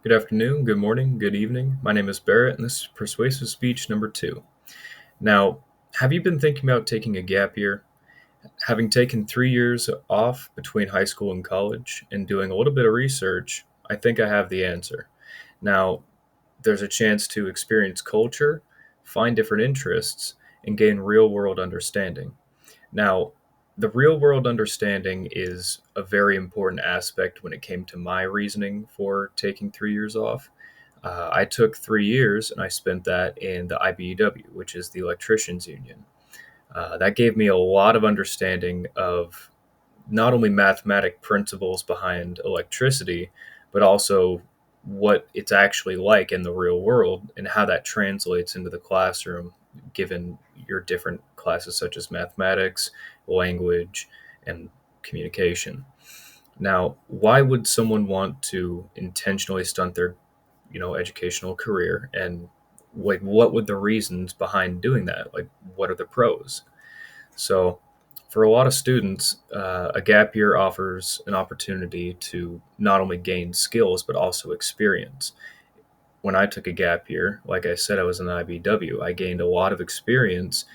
Good afternoon, good morning, good evening. My name is Barrett, and this is Persuasive Speech number 2. Now, have you been thinking about taking a gap year? Having taken 3 years off between high school and college and doing a little bit of research, I think I have the answer. Now, there's a chance to experience culture, find different interests, and gain real world understanding. Now, the real world understanding is a very important aspect when it came to my reasoning for taking 3 years off. I took 3 years and I spent that in the IBEW, which is the Electricians Union. That gave me a lot of understanding of not only mathematic principles behind electricity, but also what it's actually like in the real world and how that translates into the classroom, given your different classes such as mathematics, language, and communication. Now, why would someone want to intentionally stunt their, educational career? And like, what would the reasons behind doing that? Like, what are the pros? So, for a lot of students, a gap year offers an opportunity to not only gain skills but also experience. When I took a gap year, like I said, I was in the IBW. I gained a lot of experience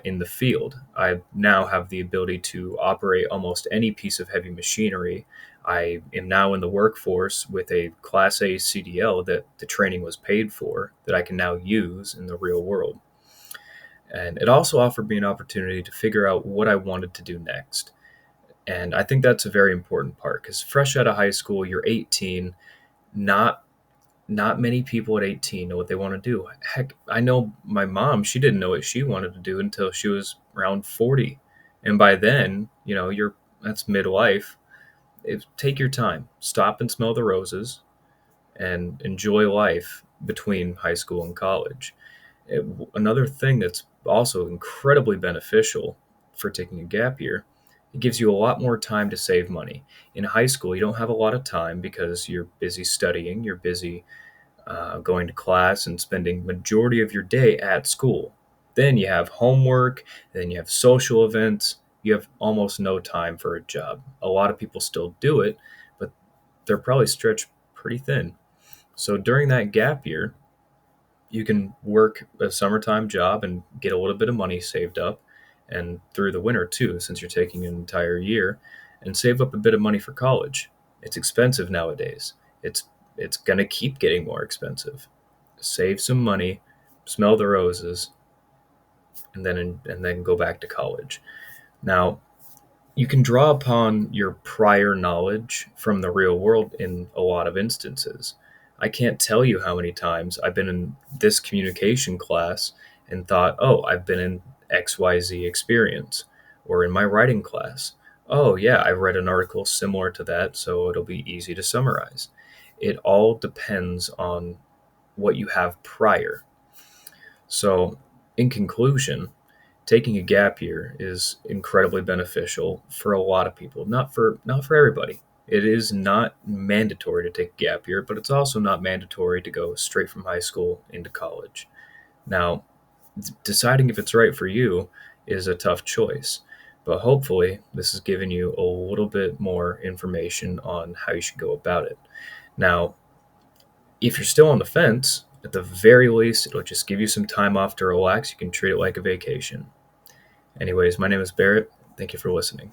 in the field. I now have the ability to operate almost any piece of heavy machinery. I am now in the workforce with a Class A CDL that the training was paid for that I can now use in the real world. And it also offered me an opportunity to figure out what I wanted to do next. And I think that's a very important part because fresh out of high school, you're 18. Not many people at 18 know what they want to do. Heck, I know my mom, she didn't know what she wanted to do until she was around 40. And by then, that's midlife. Take your time, stop and smell the roses, and enjoy life between high school and college. Another thing that's also incredibly beneficial for taking a gap year, it gives you a lot more time to save money. In high school, you don't have a lot of time because you're busy studying, you're busy going to class and spending majority of your day at school. Then you have homework, then you have social events. You have almost no time for a job. A lot of people still do it, but they're probably stretched pretty thin. So during that gap year, you can work a summertime job and get a little bit of money saved up, and through the winter too, since you're taking an entire year, and save up a bit of money for college. It's expensive nowadays. It's going to keep getting more expensive. Save some money, smell the roses, and then go back to college. Now, you can draw upon your prior knowledge from the real world in a lot of instances. I can't tell you how many times I've been in this communication class and thought, oh, I've been in XYZ experience, or in my writing class. Oh, yeah, I read an article similar to that, so it'll be easy to summarize. It all depends on what you have prior. So, in conclusion, taking a gap year is incredibly beneficial for a lot of people, not for everybody. It is not mandatory to take a gap year, but it's also not mandatory to go straight from high school into college. Now, deciding if it's right for you is a tough choice, but hopefully this has given you a little bit more information on how you should go about it. Now, if you're still on the fence, at the very least, it'll just give you some time off to relax. You can treat it like a vacation. Anyways, my name is Barrett. Thank you for listening.